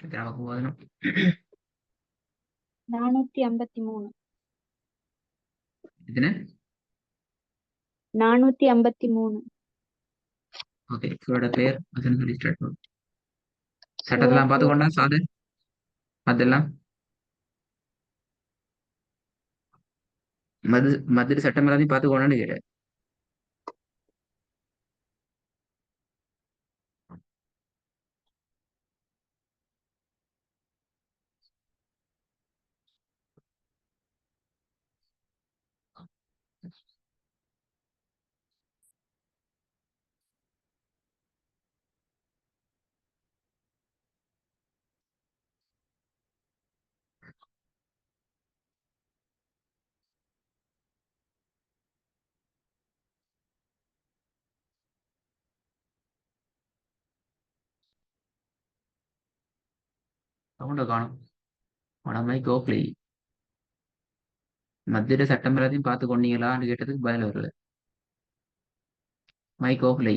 எத்தனாவது போகணும்? 453. எத்தனை? 453. ஓகே, சூரோட பேர் அதுன்னு சொல்லி ஸ்டார்ட் பண்ணும். சட்டத்தெல்லாம் சூரத்து பார்த்துக்கொண்டா சாது அதெல்லாம் மதுரை சட்டம் எல்லாத்தையும் பார்த்துக்கொண்டான்னு கேட்டேன். சவுண்டை காணும். உடம்பை கோப்ளி மத்திய சட்டம் எல்லாத்தையும் பார்த்து கொண்டீங்களான்னு கேட்டதுக்கு பதில் வரல. மைக் ஓப்லை.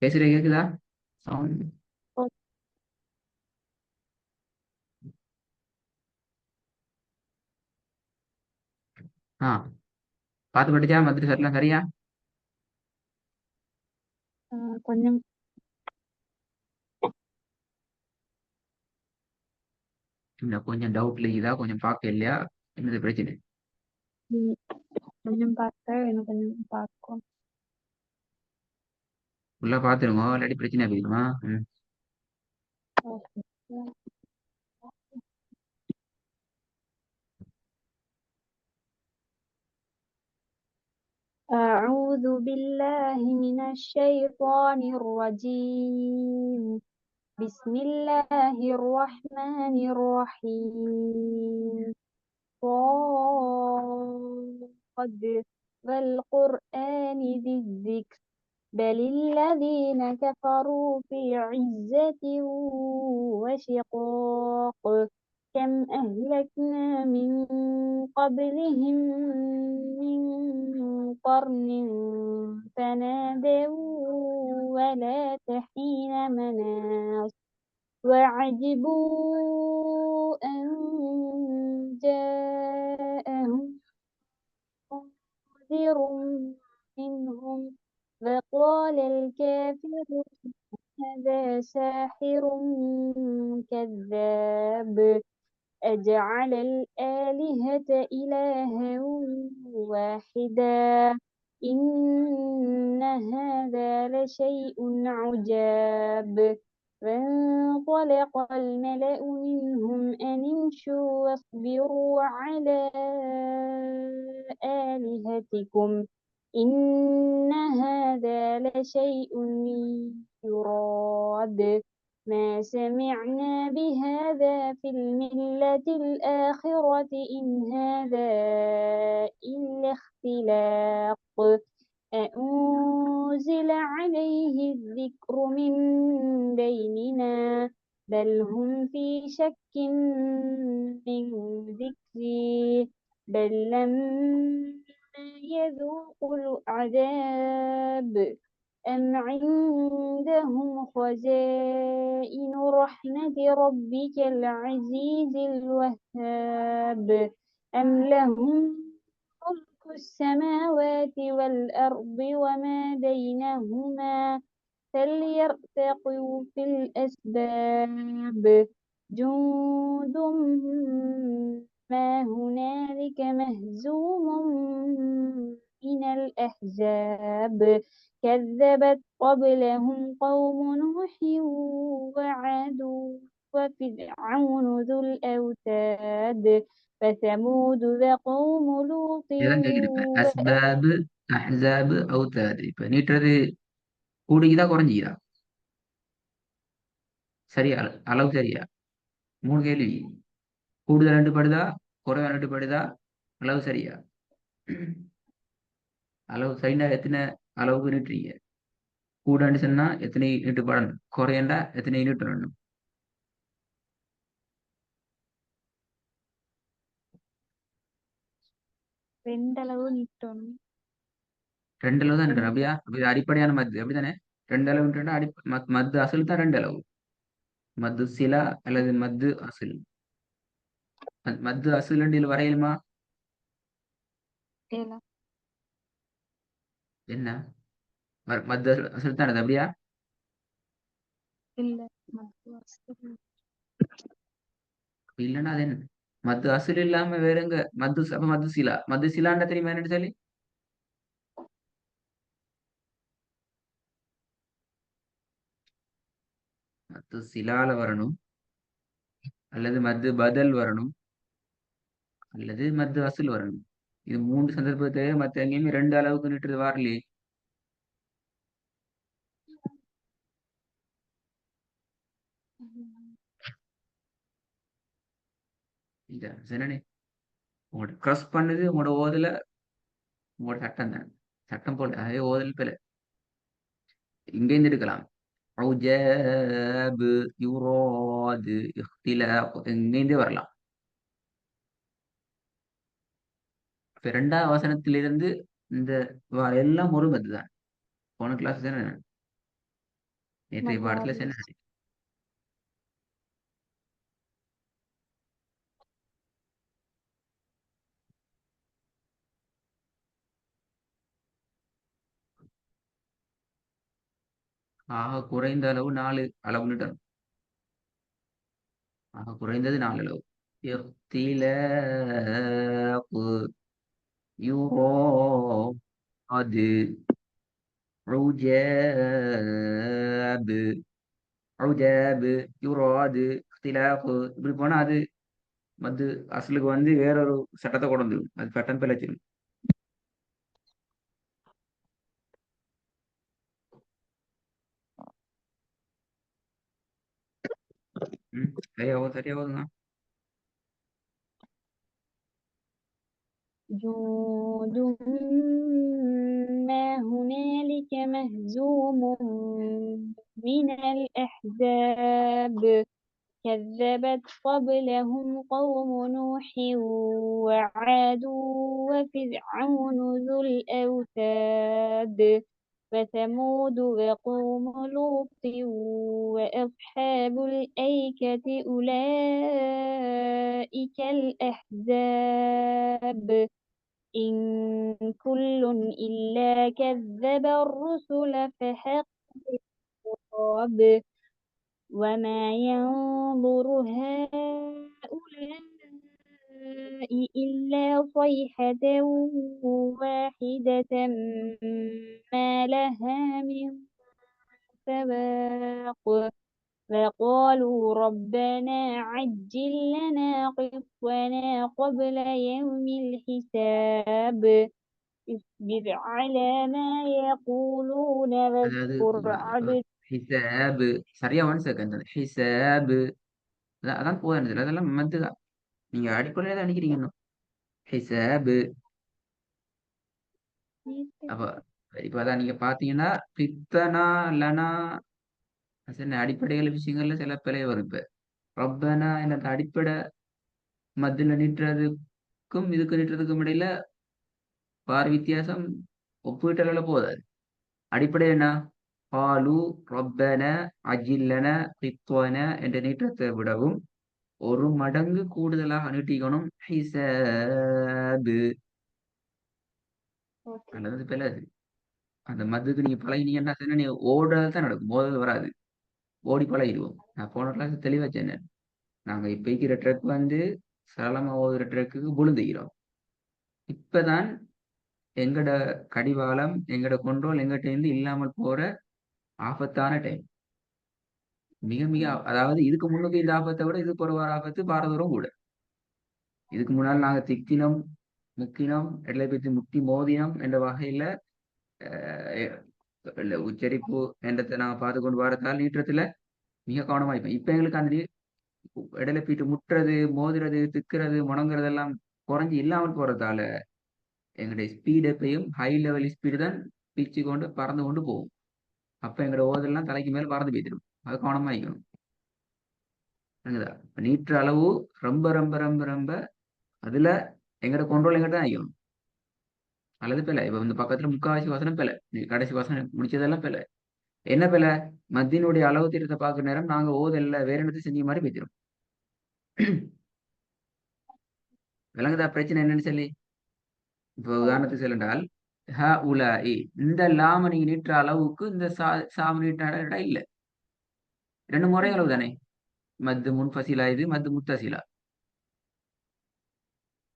பேசுற கேக்குதா? சவுண்ட். ஆ, பார்த்து படிச்சா மத்திய சட்டம் சரியா? கொஞ்சம் இன்னும் கொஞ்சம் டவுட்ல இதா கொஞ்சம் பார்க்க இல்லையா? என்னது பிரச்சனை? ம், கொஞ்சம் பார்த்தா இன்னும் கொஞ்சம் பார்க்கும். உள்ள பார்த்துருங்க, இல்லாட்டி பிரச்சனை போயிருமா? ம். أعوذ بالله من الشيطان الرجيم. بسم الله الرحمن الرحيم. صاد والقرآن ذي الذكر بل الذين كفروا في عزة وشقاق كم أهلكنا من قبلهم من قرن فنادوا ولا تحين مناص وعجبوا أن جاءهم منذر منهم وقال الكافرون هذا ساحر كذاب أجعل الآلهة إلها واحدا إن هذا لشيء عجاب فانطلق الملأ منهم أن امشوا واصبروا على آلهتكم إن هذا لشيء يراد ما سمعنا بهذا في الملة الآخرة إن هذا إلا اختلاق أأنزل عليه الذكر من بيننا بل هم في شك من ذكري بل لما يذوقوا العذاب أم عندهم خزائن رحمة ربك العزيز الوهاب أم لهم ملك السماوات والأرض وما بينهما فليرتقوا في الأسباب جند ما هنالك مهزوم من الأحزاب كذبت قبلهم قوم نوح وعاد وفرعون ذو الأوتاد فثمود وقوم لوط இதுதான் கேக்குது இப்ப. அஸ்பாபு அஹ்ஸாபு அவுத்தாது. இப்ப நீட்டுறது கூடிக்குதா குறைஞ்சிக்குதா? சரியா? அளவு சரியா? 3 கேள்வி. கூடுதல் ரெண்டு படுதா, குறைவா ரெண்டு படுதா, அளவு சரியா? அளவு சரிண்டா எத்தனை அளவுக்கு நீட்டுறீங்க? கூடாண்டு சொன்னா எத்தனை நீட்டு படணும், குறையண்டா எத்தனை நீட்டு வரணும்? ரெண்டளவு நீட்டணும். 2 அளவு தான் நீட்டணும். ரெண்டு. அப்படியா? அப்ப இது அடிப்படையான மத்து அப்படித்தானே? 2 அளவுன்றா மத்து அசல் தான் 2 அளவு. மத்து சிலா அல்லது மத்து அசல். மத்து அசல் ரெண்டில் வரையிலுமா? ஏலா. என்ன? மத்து அசல் அசல் தான் அது அப்படியா? இல்ல. மது அசல். இல்லைன்னா அது என்ன? மத்து அசல் இல்லாம வேற எங்க மத்து அப்ப மத்து சிலா, மத்து சிலாண்டா தெரியுமா என்னன்னு சொல்லி? மத்து சிலால வரணும், அல்லது மத்து பதல் வரணும், அல்லது மத்து அசல் வரணும். இது 3 சந்தர்ப்பத்தை மத்த எங்கேயுமே 2 அளவுக்கு நீட்டுறது வரலையே. இதான் என்னனே உங்களோட க்ரஸ் பண்ணுது உங்களோட ஓதுல, உங்களோட சட்டம் தான். சட்டம் போல அதே ஓதல் பிழை. இங்கேருந்து எடுக்கலாம். அவுஜாபு, யுராது, இஹ்திலாப் இங்கேருந்தே வரலாம். இப்ப 2வது வசனத்திலிருந்து இந்த எல்லாம் ஒரு மத்து தான். போன கிளாஸ் தானே, நேற்றைய மது பாடத்துல ஆலிஸ். சொன்னேன். ஆக குறைந்த அளவு 4 அளவு நீட்டணும். ஆக குறைந்தது 4 அளவு. இஹ்திலாப்பு, யுராது, உஜாபு, உஜாபு, யுராது, இஹ்திலாஃபு இப்படி போனா அது வந்து அசலுக்கு வந்து வேறொரு சட்டத்தை கொண்டு வந்துடும். அது சட்டம் பிழைச்சிடும். சரியாகும் சரியாகுதுங்க. جند ما هنالك مهزوم من الأحزاب كذبت قبلهم قوم نوح وعاد وفرعون ذو الأوتاد وثمود وقوم لوط وأصحاب الأيكة أولئك الأحزاب إن كل إلا كذب الرسل فحق العقاب وما ينظر هؤلاء إلا صيحة واحدة ما لها من فواق فقالوا ربنا عجل لنا قطنا قبل يوم الحساب اصبر على ما يقولون அதாவது واذكر عبد ஹிசாபு சரியா ஒன் செகண்ட். ஹிசாபு அதான் போதும். அதெல்லாம் மத்து தான். நீங்க அடிப்படையில தான் அடிக்கிறீங்க இன்னும். ஹிசாபு. அப்ப இப்ப அதான் நீங்க பாத்தீங்கன்னா பித்தனா லனா சில அடிப்படைகள் விஷயங்கள்ல சில பிழை வரும். இப்ப ரப்பனா என்ற அந்த அடிப்படை மத்தில நீட்டுறதுக்கும் இதுக்கு நீட்டுறதுக்கும் இடையில பார் வித்தியாசம் ஒப்பீட்டளவுல போதாது. அடிப்படை என்ன? பாலு ரப்பன அஜில்லன கித்வன என்ற நீட்டத்தை விடவும் ஒரு மடங்கு கூடுதலாக நீட்டிக்கணும் ஹிசாபு. அல்லது பிள்ளது அந்த மதுக்கு நீங்க பழகினீங்கன்னா சொன்னா நீங்க ஓடுறது தான் நடக்கும், மோதல் வராது. ஓடி பழகிடுவோம். நான் போன கிளாஸ் தெளிவா சொன்னேன். நாங்க இப்ப இருக்கிற ட்ரக் வந்து சரளமா ஓடுற ட்ரக்குக்கு விழுந்துகிறோம். இப்பதான் எங்கட கடிவாளம் எங்கட கண்ட்ரோல் எங்கிட்ட இருந்து இல்லாமல் போற ஆபத்தான டைம். மிக மிக அதாவது இதுக்கு முன்னுக்கு இந்த ஆபத்தை விட இது ஒரு ஆபத்து பாரதூரம் கூட. இதுக்கு முன்னால் நாங்க திக்கினோம் முக்கினோம் இடலை பற்றி முட்டி மோதினோம் என்ற வகையில இல்ல உச்சரிப்பு என்றதை நான் பார்த்து கொண்டு வரதால் நீட்டத்துல மிக கவனமா இருப்பேன். இப்ப எங்களுக்கு அந்த இடையில போயிட்டு முட்டுறது, மோதுறது, திக்குறது, முணங்குறது எல்லாம் குறைஞ்சு இல்லாமல் போறதால எங்களுடைய ஸ்பீடு எப்பயும் ஹை லெவல் ஸ்பீடு தான் பிச்சு கொண்டு பறந்து கொண்டு போகும். அப்ப எங்களோட ஓதெல்லாம் தலைக்கு மேல பறந்து போய்த்திடும். அது கவனமா இருக்கணும். புரியுதா? இப்ப நீட்டுற அளவு ரொம்ப ரொம்ப ரொம்ப ரொம்ப அதுல எங்கட கண்ட்ரோல் எங்கிட்ட தான் ஆகிக்கணும். அல்லது பிள்ளை இப்ப இந்த பக்கத்துல முக்காவாசி வசனம் பிள்ளை, நீ கடைசி வசனம் முடிச்சதெல்லாம் பிள்ளை. என்ன பிள்ளை? மத்தியினுடைய அளவு தீரத்தை பார்க்குற நேரம் நாங்க ஓதல்ல வேற என்னத்தை செஞ்ச மாதிரி பேசிடும். விளங்குதா பிரச்சனை என்னன்னு சொல்லி? இப்போ உதாரணத்துக்கு சொல்லென்றால் ஹ உலா இ இந்த லாம நீங்க நீட்டுற அளவுக்கு இந்த சாம நீட்ட இடம் இல்லை. ரெண்டு முறை அளவு தானே. மத்து முன்ஃபசிலா இது மத்து முத்தசிலா.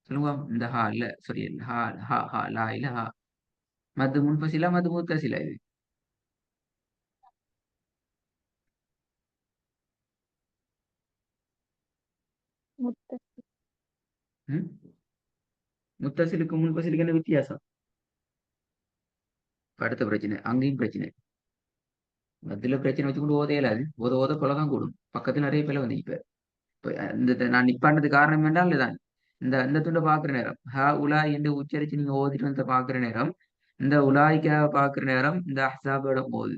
சொல்லுங்க இந்த ஹா இல்ல சாரி ஹா ஹா ஹா லா இல்ல ஹா மத்து முன்ஃபசிலா மத்து முத்தசிலா இது. முத்த ம்? முத்தசிலுக்கு முன்ஃபசிலுக்கு என்ன வித்தியாசம்? இப்ப அடுத்த பிரச்சனை அங்கேயும் பிரச்சனை. மத்தியில பிரச்சனை வச்சுக்கொண்டு ஓதே இயலாது. ஓத ஓத கொலை கூடும். பக்கத்துல நிறைய பேர் வந்து இப்ப இப்ப இந்த நான் நிப்பாண்டது காரணம் என்றால் இதுதான். இந்த துண்டை பார்க்குற நேரம் ஹ உலாய் என்று உச்சரிச்சு நீங்க ஓதிட்டு வந்து பார்க்குற நேரம் இந்த உலாய்க்காக பார்க்குற நேரம் இந்த அஹ்ஸாபோட போகுது.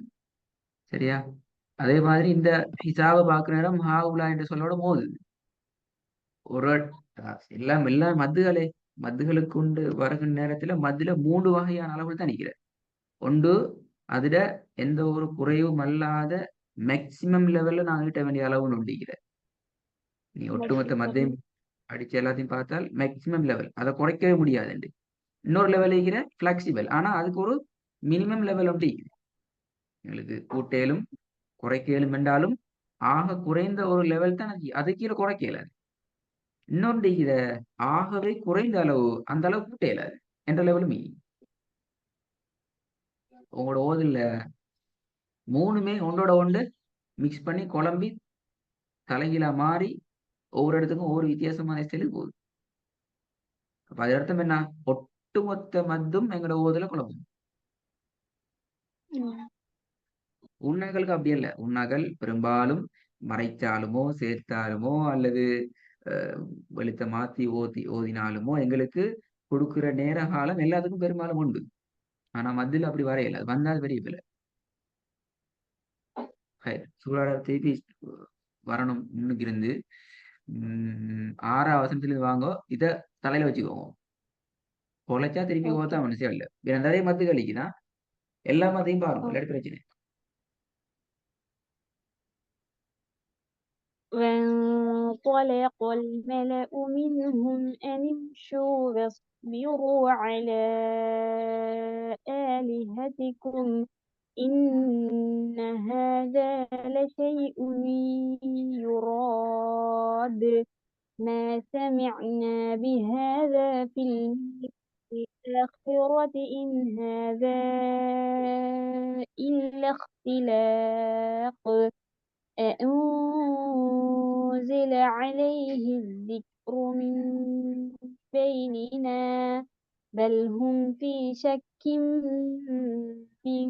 சரியா? அதே மாதிரி இந்த ஹிசாபை பார்க்குற நேரம் ஹா உலா என்று சொல்லோட போகுது. ஒரு எல்லாம் எல்லாம் மத்துகளே மத்துகளுக்கு உண்டு வருகிற நேரத்துல மத்துல 3 வகையான அளவுகள் தான் நிற்கிற. ஒன்று அதுல எந்த ஒரு குறைவும் அல்லாத மேக்சிமம் லெவல்ல நான் ஈட்ட வேண்டிய அளவு நொண்டிக்கிற. நீ ஒட்டுமொத்த லெக்சிக்கல். மத்தையும் அடிச்சு எல்லாத்தையும் பார்த்தால் மேக்சிமம் லெவல் அதை குறைக்கவே முடியாது. இன்னொரு லெவல் இருக்கிற பிளெக்சிபிள் ஆனா அதுக்கு ஒரு மினிமம் லெவல் ஒன்று இருக்குது. எங்களுக்கு கூட்டேலும் குறைக்கலும் என்றாலும் ஆக குறைந்த ஒரு லெவல் தான் அது கீழே குறைக்கல. இன்னொன்று இத ஆகவே குறைந்த அளவு அந்த அளவு கூட்டையலாது என்ற லெவலும் உங்களோட ஓதுல மூணுமே ஒன்றோட ஒன்று மிக்ஸ் பண்ணி குழம்பி தலைகீழா மாறி ஒவ்வொரு இடத்துக்கும் ஒவ்வொரு வித்தியாசமான ஸ்டைலுக்கு போகுது. அப்ப அது அர்த்தம் என்ன? ஒட்டுமொத்த மத்தும் எங்களோட ஓதுல குழம்பும். உண்ணாக்களுக்கு அப்படி இல்லை. உண்ணாக்கள் பெரும்பாலும் மறைச்சாலுமோ சேர்த்தாலுமோ அல்லது வெளித்த மாத்தி ஓதினாலுமோ எங்களுக்கு கொடுக்கிற நேர காலம் எல்லாத்துக்கும் பெரும்பாலும் உண்டு. ஆனா மத்தியில் அப்படி வரையல. அது வந்தால் பெரிய பிள்ளை. சூழல திருப்பி வரணும் முன்னுக்கு இருந்து 6ஆம் வசனத்துல வாங்கோ இத தலையில வச்சுக்கோங்க. பொழைச்சா திருப்பி ஓகே. ஓத்தா மனுஷன் இல்லை. வேற நிறைய மத்து கழிக்குதான் எல்லா மத்தையும் பாருங்க. இல்லாட்டி பிரச்சனை. وانطلق الملأ منهم أن امشوا واصبروا على آلهتكم إن هذا لشيء يراد ما سمعنا بهذا في الآخرة إن هذا إلا اختلاق أأنزل عليه الذكر من بيننا بل هم في شك من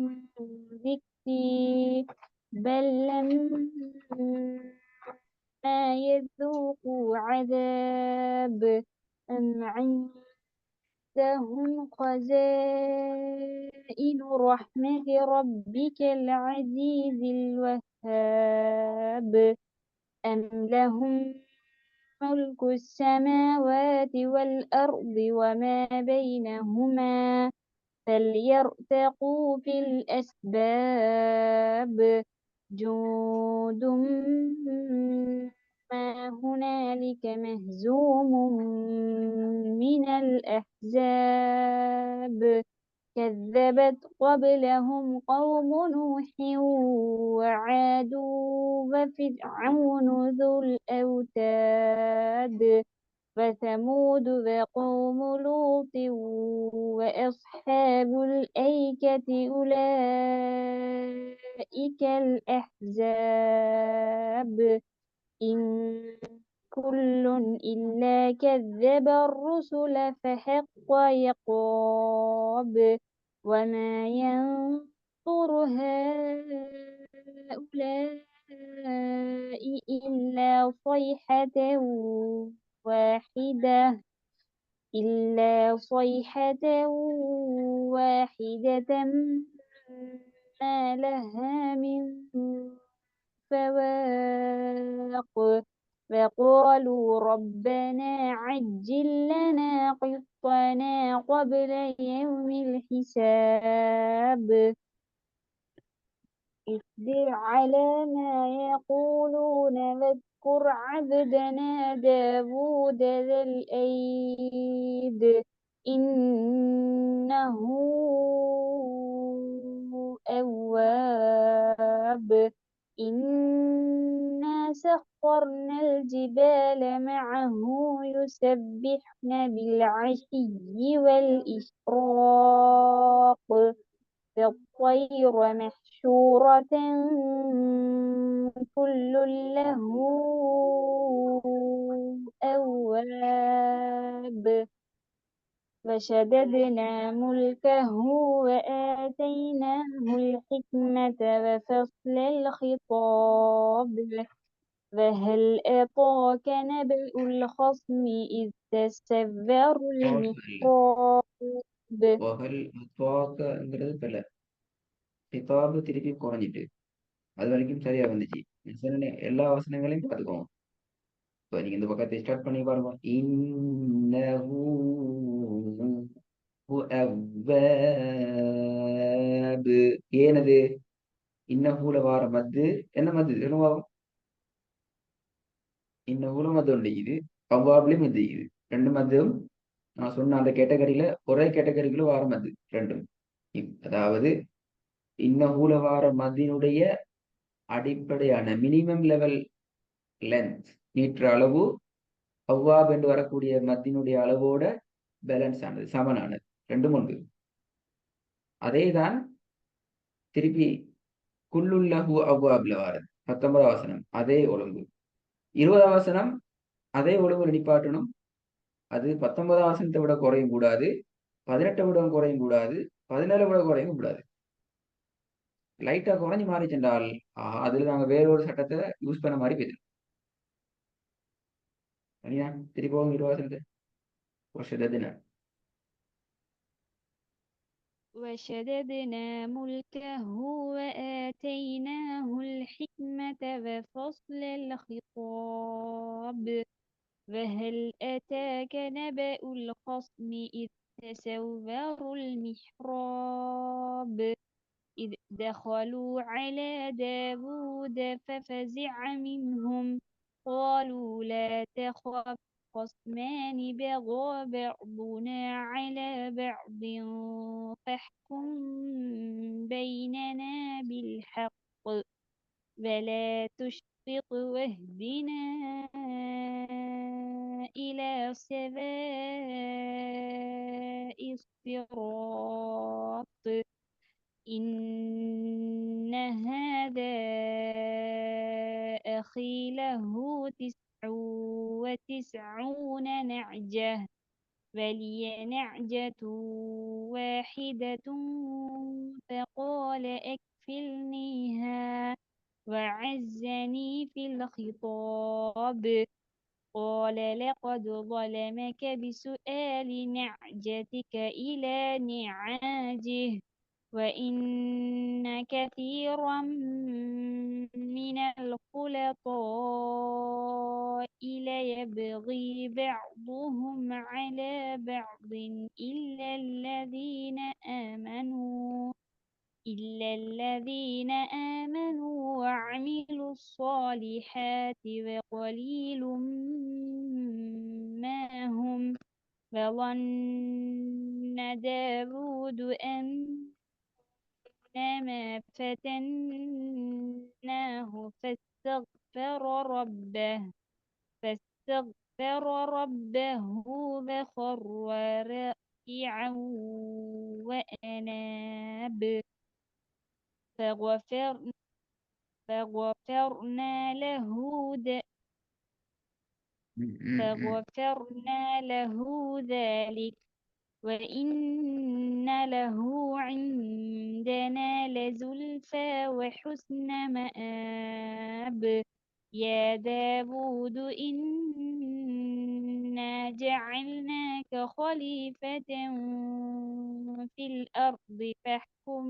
ذكري بل لما يذوقوا عذاب أم عندهم خزائن رحمة ربك العزيز الوهاب أم لهم ملك السماوات والأرض وما بينهما فليرتقوا في الأسباب جند ما هنالك مهزوم من الأحزاب كذبت قبلهم قوم نوح وعاد وفرعون ذو الأوتاد وثمود وقوم لوط وأصحاب الأيكة أولئك الأحزاب إن كل إلا كذب الرسل فحق عقاب وما ينصر هؤلاء إلا صيحة واحدة إلا صيحة واحدة ما لها من فواق فقالوا ربنا عجل لنا قطنا قبل يوم الحساب اصبر على ما يقولون واذكر عبدنا داود ذا الأيد إنه أواب إنا سخرنا الجبال معه يسبحن بالعشي والإشراق والطير محشورة كل له أواب وشددنا ملكه وآتيناه الحكمة وفصل الخطاب وهل أتاك نبأ الخصم إذ تسوروا المحراب வகல் அத்வாக்கங்கிறது பிழை. கிதாபு திருப்பி குறைஞ்சிட்டு அது வரைக்கும் சரியா வந்துச்சு. நான் சொன்னேன், எல்லா வசனங்களையும் பார்த்துக்கோங்க. இப்போ நீங்க இந்த பக்கத்தை ஸ்டார்ட் பண்ணி பாருங்க. இன்னஹு அவ்வாபு. ஏனது இன்னஹூல வார மத்து என்ன மத்து சொல்லுங்க. இன்னஹூல மத்து உண்டு, இது அவ்வாப்லயும் மத்து, இது ரெண்டு மத்தும் நான் சொன்ன அந்த கேட்டகரியில ஒரே கேட்டகரிக்குள்ள வார மத்து ரெண்டும். அதாவது இன்னஹூல வார மத்தினுடைய அடிப்படையான மினிமம் லெவல் லென்த் மீட்டர் அளவு அவ்வாப் என்று வரக்கூடிய மத்தினுடைய அளவோட பேலன்ஸ் ஆனது, சமனானது, ரெண்டும் உண்டு. அதேதான் திருப்பி குல்லுல்லஹு அவ்வாப்ல வாரது 19 வசனம் அதே ஒழுங்கு. 20 வசனம் அதே ஒழுங்கு நிப்பாட்டணும். அது 19 வசனத்தை விட குறையும் கூடாது, 18 விட குறையும் கூடாது, 17 விட குறையும் கூடாது. லைட்டா குறைஞ்சு மாறிச்சென்றால் அதுல நாங்க வேறொரு சட்டத்தை யூஸ் பண்ண மாதிரி போயிடும். சரியா? திருப்பவும் 20 வசனத்தை وشددنا ملكه وآتيناه الحكمة وفصل الخطاب وهل أتاك نبأ الخصم إذ تسوروا المحراب إذ دخلوا على داود ففزع منهم قالوا لا تخف خصمان بغى بعضنا على بعض فاحكم بيننا بالحق ولا تشطط واهدنا إلى سواء الصراط إن هذا أخي له 99 نعجة ولي نعجة واحدة فقال أكفلنيها وعزني في الخطاب قال لقد ظلمك بسؤال نعجتك إلى نعاجه وإن كثيرا من الخلطاء ليبغي بعضهم على بعض إلا الذين آمنوا وعملوا الصالحات وقليل ما هم وظن داود أنما فتناه فاستغفر ربه وخر راكعا وأناب فغفرنا له فغفرنا له ذلك وإن له عندنا لزلفى وحسن مآب يا داود إنا جعلناك خليفة في الأرض فاحكم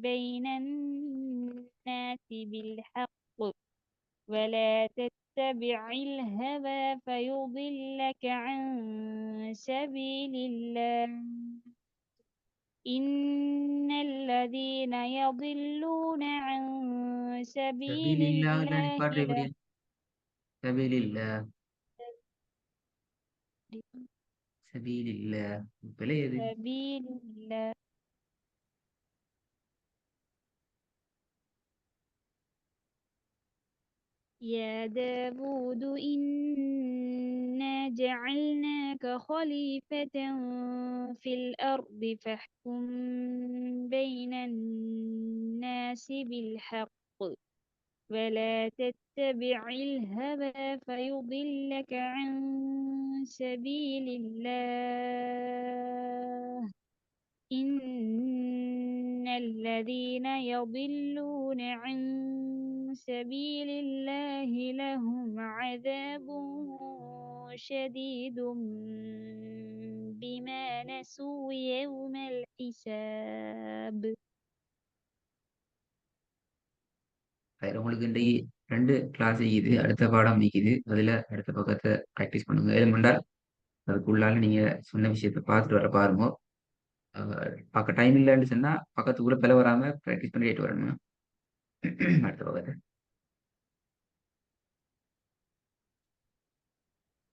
بين الناس بالحق ولا تتبع الهوى فيضلك عن سبيل الله إن الذين يضلون عن سبيل سبيل الله தான் الله நிப்பாட்டு எப்படியா? سبيل الله سبيل الله பிழை எது? سبيل الله يا داود إنا جعلناك خليفة في الأرض فاحكم بين الناس بالحق ولا تتبع الهوى فيضلك عن سبيل الله إن الذين يضلون عن سبيل الله لهم عذاب شديد بما نسوا يوم الحساب வேற உங்களுக்கு இன்றைக்கு 2 கிளாஸ் இருக்குது. அடுத்த பாடம் இருக்குது. அதுல அடுத்த பக்கத்தை பிராக்டிஸ் பண்ணுங்க. ஏழுமெண்டா அதுக்குள்ளால நீங்க சொன்ன விஷயத்த பார்த்துட்டு வர பாருங்க. பார்க்க டைம் இல்லைன்னு சொன்னா பக்கத்துக்குள்ள பிள வராம பிராக்டிஸ் பண்ணிட்டு வரணும். அடுத்த பக்கத்தை